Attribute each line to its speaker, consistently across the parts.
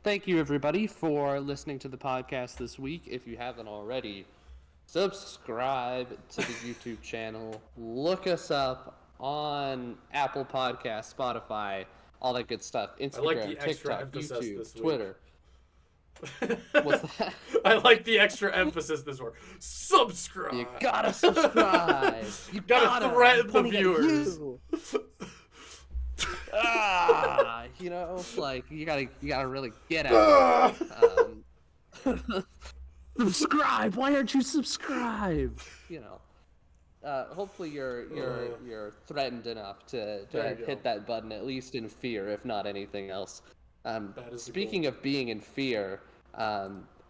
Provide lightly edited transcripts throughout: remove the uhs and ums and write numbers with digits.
Speaker 1: thank you everybody for listening to the podcast this week. If you haven't already, subscribe to the YouTube channel. Look us up on Apple Podcasts, Spotify, all that good stuff.
Speaker 2: I like
Speaker 1: Instagram,
Speaker 2: the extra
Speaker 1: TikTok,
Speaker 2: emphasis
Speaker 1: YouTube,
Speaker 2: this week.
Speaker 1: Twitter. What's that?
Speaker 2: I like the extra emphasis this week. Subscribe.
Speaker 1: You gotta subscribe. You
Speaker 2: gotta threaten the
Speaker 1: I'm pointing at
Speaker 2: viewers.
Speaker 1: you. You gotta really get at it. Subscribe. Why aren't you subscribed? Hopefully you're threatened enough to hit that button, at least in fear, if not anything else. Speaking of being in fear,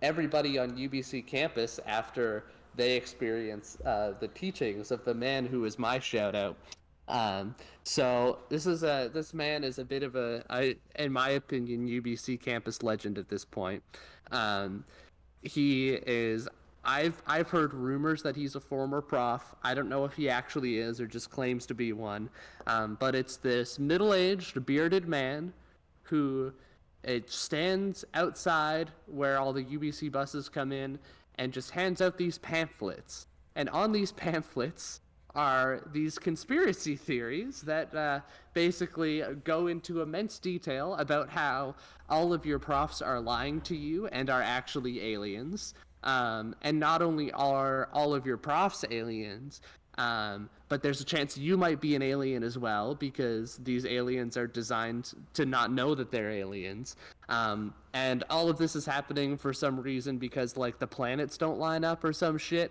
Speaker 1: everybody on UBC campus, after they experience the teachings of the man who is my shout-out. So this man is a bit of in my opinion, UBC campus legend at this point. He is. I've heard rumors that he's a former prof. I don't know if he actually is or just claims to be one. But it's this middle-aged, bearded man who stands outside where all the UBC buses come in and just hands out these pamphlets. And on these pamphlets are these conspiracy theories that basically go into immense detail about how all of your profs are lying to you and are actually aliens. And not only are all of your profs aliens, but there's a chance you might be an alien as well, because these aliens are designed to not know that they're aliens. And all of this is happening for some reason because, like, the planets don't line up or some shit.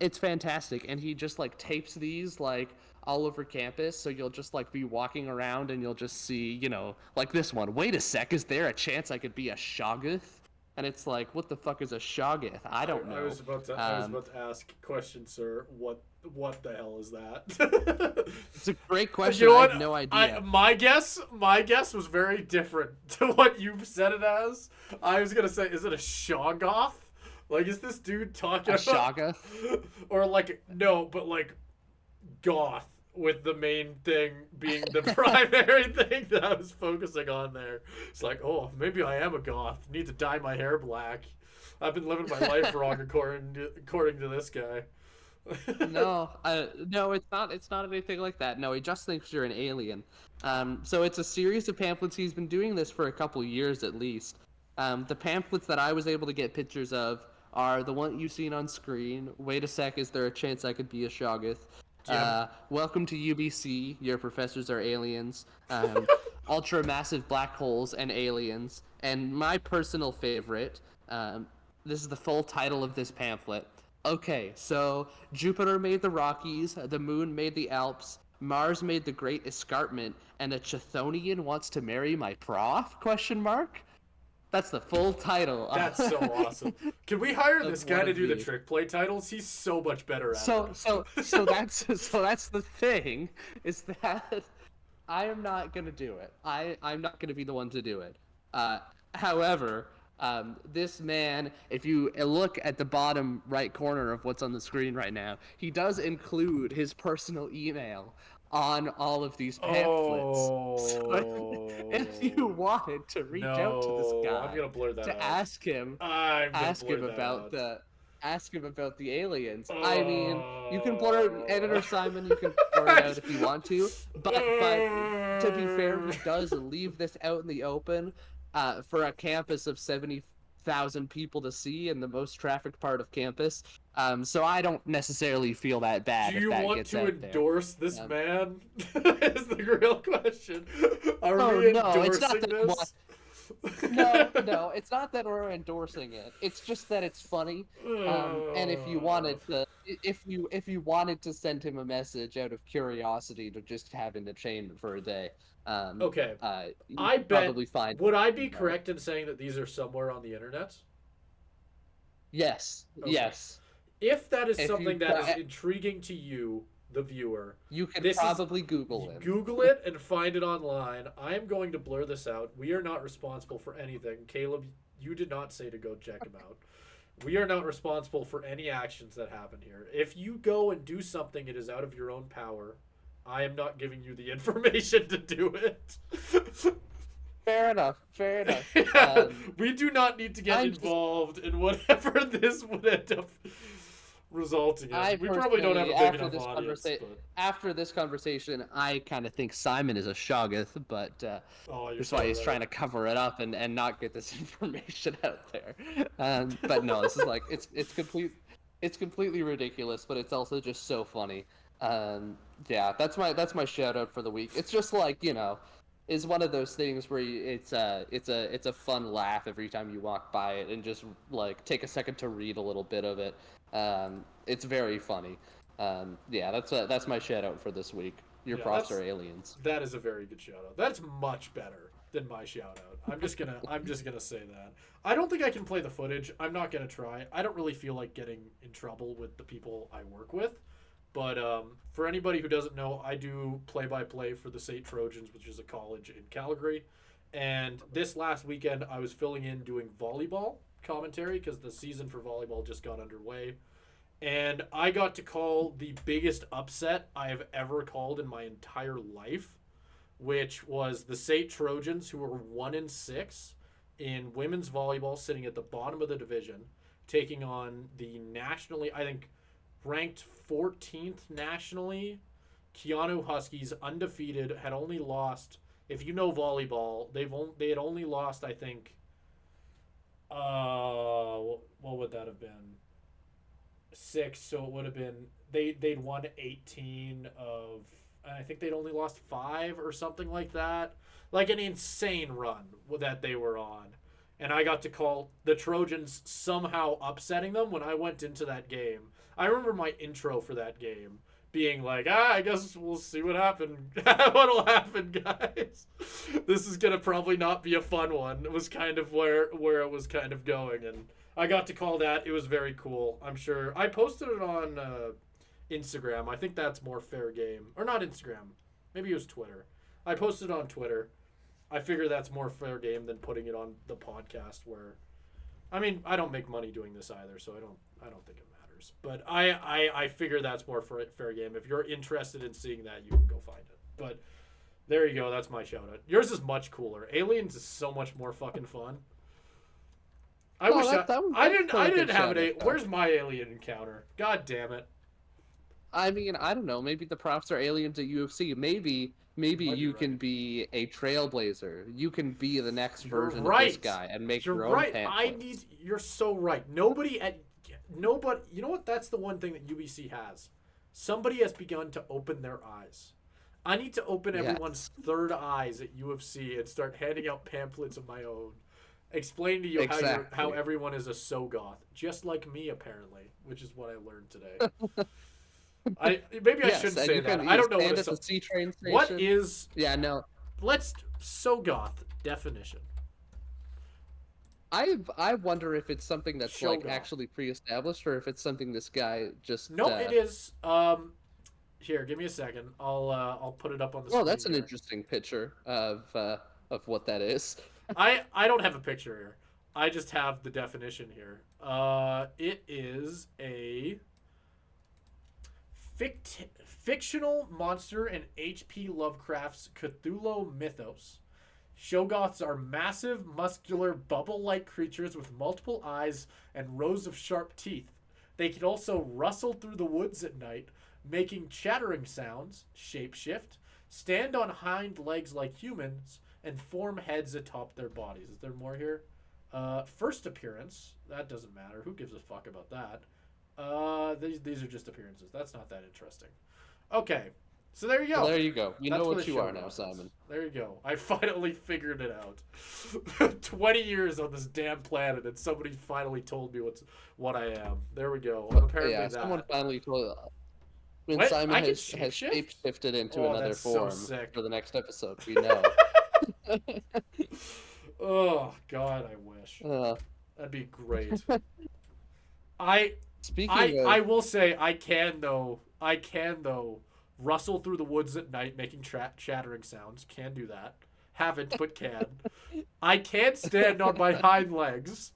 Speaker 1: It's fantastic. And he just, like, tapes these, like, all over campus, so you'll just, like, be walking around and you'll just see, like this one. Wait a sec, is there a chance I could be a Shoggoth? And it's like, what the fuck is a Shoggoth? I don't know.
Speaker 2: I was about to ask a question, sir. What the hell is that?
Speaker 1: It's a great question. I have no idea.
Speaker 2: My guess was very different to what you said it as. I was gonna say, is it a Shoggoth? Like, is this dude talking about
Speaker 1: Shoggoth?
Speaker 2: Or like, no, but like goth, with the main thing being the primary thing that I was focusing on there. It's like, oh, maybe I am a goth. Need to dye my hair black. I've been living my life wrong according to this guy.
Speaker 1: No, it's not. It's not anything like that. No, he just thinks you're an alien. So it's a series of pamphlets. He's been doing this for a couple years at least. The pamphlets that I was able to get pictures of are the one you've seen on screen. Wait a sec, is there a chance I could be a Shoggoth? Welcome to UBC. Your professors are aliens. Ultra massive black holes and aliens. And my personal favorite, this is the full title of this pamphlet. Okay, so Jupiter made the Rockies, the moon made the Alps, Mars made the Great Escarpment, and a Chthonian wants to marry my prof? ? That's the full title.
Speaker 2: That's so awesome. Can we hire this guy to do the trick play titles? He's so much better at it.
Speaker 1: So that's the thing, is that I am not gonna do it. I'm not gonna be the one to do it. However, this man, if you look at the bottom right corner of what's on the screen right now, he does include his personal email on all of these pamphlets. So if you wanted to reach out to this guy,
Speaker 2: I'm gonna blur that
Speaker 1: to
Speaker 2: out.
Speaker 1: ask him about the aliens. I mean, you can blur it, Editor Simon, you can blur it out if you want to, but to be fair, he does leave this out in the open for a campus of 70,000 people to see in the most trafficked part of campus. So I don't necessarily feel that bad.
Speaker 2: Do you
Speaker 1: if that
Speaker 2: want
Speaker 1: gets
Speaker 2: to
Speaker 1: out
Speaker 2: endorse
Speaker 1: there.
Speaker 2: this man? Is the real question. Are we endorsing this?
Speaker 1: No, it's not that we're endorsing it. It's just that it's funny. And if you wanted to send him a message out of curiosity to just have entertainment for a day,
Speaker 2: okay, I bet.
Speaker 1: Probably find.
Speaker 2: Would I be correct in saying that these are somewhere on the internet?
Speaker 1: Yes. Okay. Yes.
Speaker 2: If that is something that is intriguing to you, the viewer,
Speaker 1: you can probably Google it.
Speaker 2: Google it and find it online. I am going to blur this out. We are not responsible for anything. Caleb, you did not say to go check him out. We are not responsible for any actions that happen here. If you go and do something, it is out of your own power. I am not giving you the information to do it.
Speaker 1: Fair enough. Fair enough.
Speaker 2: We do not need to get
Speaker 1: I'm just-
Speaker 2: involved in whatever this would end up resulting in. We probably don't have a big enough audience.
Speaker 1: After this conversation, I kind of think Simon is a Shoggoth, but that's why he's trying to cover it up and not get this information out there. But no, this is like it's completely ridiculous, but it's also just so funny. Yeah, that's my shout out for the week. It's just like, is one of those things where it's a fun laugh every time you walk by it, and just like take a second to read a little bit of it. It's very funny. Yeah, that's my shout out for this week. Your props are aliens.
Speaker 2: That is a very good shout out. That's much better than my shout out. I'm just gonna say that. I don't think I can play the footage. I'm not gonna try. I don't really feel like getting in trouble with the people I work with. But for anybody who doesn't know, I do play-by-play for the St. Trojans, which is a college in Calgary. And this last weekend, I was filling in doing volleyball commentary because the season for volleyball just got underway. And I got to call the biggest upset I have ever called in my entire life, which was the St. Trojans, who were 1-6 in women's volleyball, sitting at the bottom of the division, taking on the nationally, I think, ranked 14th nationally, Keanu Huskies, undefeated, had only lost, if you know volleyball, they had only lost, I think, what would that have been? 6, so it would have been, they'd won 18 of, I think they'd only lost 5 or something like that. Like an insane run that they were on. And I got to call the Trojans somehow upsetting them when I went into that game. I remember my intro for that game being like, I guess we'll see what happens. What'll happen, guys? This is going to probably not be a fun one. It was kind of where it was kind of going. And I got to call that. It was very cool. I'm sure. I posted it on Instagram. I think that's more fair game. Or not Instagram. Maybe it was Twitter. I posted it on Twitter. I figure that's more fair game than putting it on the podcast where, I mean, I don't make money doing this either, so I don't think it matters. But I figure that's more fair game. If you're interested in seeing that, you can go find it. But there you go. That's my shout out. Yours is much cooler. Aliens is so much more fucking fun. I didn't have an alien. Where's my alien encounter? God damn it.
Speaker 1: I mean, I don't know. Maybe the props are aliens at UFC. Maybe you can be a trailblazer. You can be the next version of this guy and make your own pamphlets.
Speaker 2: You're so right. Nobody. You know what? That's the one thing that UBC has. Somebody has begun to open their eyes. I need to open everyone's third eyes at UFC and start handing out pamphlets of my own. Explain to you how everyone is a so-goth, just like me apparently, which is what I learned today. I shouldn't say that. I don't know what
Speaker 1: a C train station.
Speaker 2: What is?
Speaker 1: Yeah, no.
Speaker 2: Let's so-goth definition.
Speaker 1: I wonder if it's something that's
Speaker 2: Show-goth.
Speaker 1: like actually pre-established, or if it's something this guy just.
Speaker 2: No, it is. Here, give me a second. I'll put it up on the screen.
Speaker 1: Oh, that's an
Speaker 2: here.
Speaker 1: interesting picture of what that is.
Speaker 2: I don't have a picture here. I just have the definition here. It is a fictional monster in H.P. Lovecraft's Cthulhu mythos. Shoggoths are massive, muscular, bubble-like creatures with multiple eyes and rows of sharp teeth. They can also rustle through the woods at night, making chattering sounds, shapeshift, stand on hind legs like humans, and form heads atop their bodies. Is there more here? First appearance. That doesn't matter. Who gives a fuck about that? These are just appearances. That's not that interesting. Okay. So there you go.
Speaker 1: Well, there you go. You
Speaker 2: That's
Speaker 1: know
Speaker 2: what
Speaker 1: what
Speaker 2: a
Speaker 1: you are
Speaker 2: show
Speaker 1: now,
Speaker 2: is.
Speaker 1: Simon.
Speaker 2: There you go. I finally figured it out. 20 years on this damn planet, and somebody finally told me what I am. There we go. Apparently
Speaker 1: yeah,
Speaker 2: that.
Speaker 1: someone finally told. When
Speaker 2: What?
Speaker 1: Simon
Speaker 2: I can
Speaker 1: has
Speaker 2: shape-shift?
Speaker 1: shape-shifted into
Speaker 2: Oh,
Speaker 1: another
Speaker 2: that's so
Speaker 1: form
Speaker 2: sick.
Speaker 1: for the next episode, we know.
Speaker 2: Oh God, I wish. That'd be great. I will say I can though rustle through the woods at night making chattering sounds. Can do that. Haven't, but can. I can stand on my hind legs.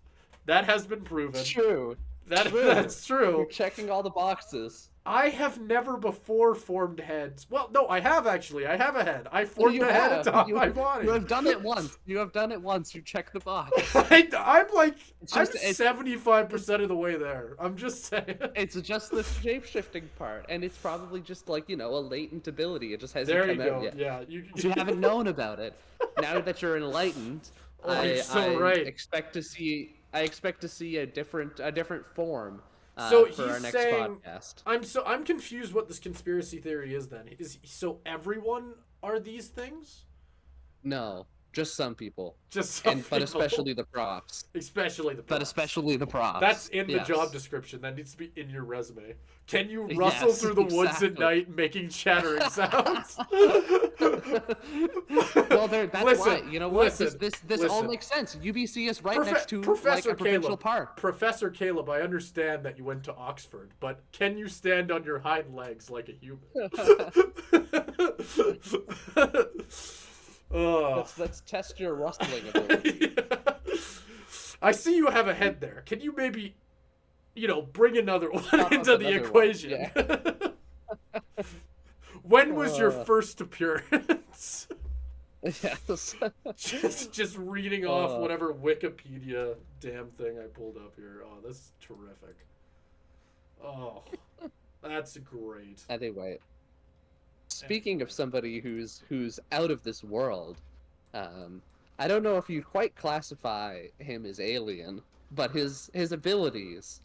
Speaker 2: That has been proven.
Speaker 1: True.
Speaker 2: That's true.
Speaker 1: You're checking all the boxes.
Speaker 2: I have never before formed heads. Well, no, I have actually. I have a head. I formed a head atop my body.
Speaker 1: You have done it once. You have done it once. You check the box.
Speaker 2: I'm like, I'm
Speaker 1: It's
Speaker 2: 75% of the way there. I'm just saying.
Speaker 1: It's just the shape-shifting part, and it's probably just like, a latent ability. It just hasn't
Speaker 2: There you
Speaker 1: come
Speaker 2: go.
Speaker 1: out yet.
Speaker 2: Yeah,
Speaker 1: You haven't known about it. Now that you're enlightened,
Speaker 2: Oh, you're so right.
Speaker 1: expect to see a different form.
Speaker 2: So
Speaker 1: for our
Speaker 2: he's
Speaker 1: next
Speaker 2: saying,
Speaker 1: podcast.
Speaker 2: I'm confused what this conspiracy theory is then. So everyone are these things?
Speaker 1: No, just some people.
Speaker 2: Just some people.
Speaker 1: But especially the props.
Speaker 2: Especially the props.
Speaker 1: But especially the props.
Speaker 2: That's in the
Speaker 1: yes.
Speaker 2: job description. That needs to be in your resume. Can you rustle through the woods at night making chattering sounds?
Speaker 1: Well, that's why. You know what? This all
Speaker 2: listen.
Speaker 1: makes sense. UBC is right next to
Speaker 2: Professor
Speaker 1: like a provincial
Speaker 2: Caleb,
Speaker 1: park.
Speaker 2: Professor Caleb, I understand that you went to Oxford, but can you stand on your hind legs like a human?
Speaker 1: Let's test your rustling ability.
Speaker 2: Yeah. I see you have a head there. Can you maybe, bring another one into the equation?
Speaker 1: Yeah.
Speaker 2: When was your first appearance?
Speaker 1: Yes.
Speaker 2: just reading off whatever Wikipedia damn thing I pulled up here. Oh, this is terrific. Oh, that's great.
Speaker 1: Anyway, speaking of somebody who's out of this world, I don't know if you'd quite classify him as alien, but his abilities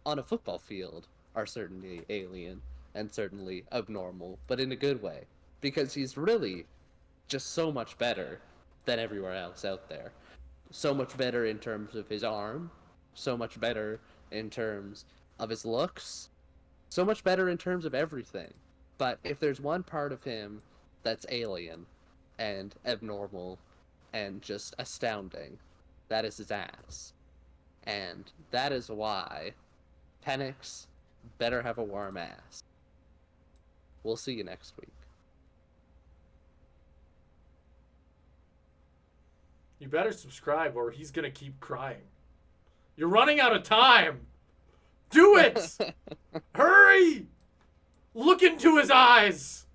Speaker 1: on a football field are certainly alien and certainly abnormal, but in a good way, because he's really just so much better than everywhere else out there. So much better in terms of his arm, so much better in terms of his looks, so much better in terms of everything. But if there's one part of him that's alien and abnormal and just astounding, that is his ass. And that is why Penix better have a warm ass. We'll see you next week.
Speaker 2: You better subscribe or he's gonna keep crying. You're running out of time! Do it! Hurry! Look into his eyes!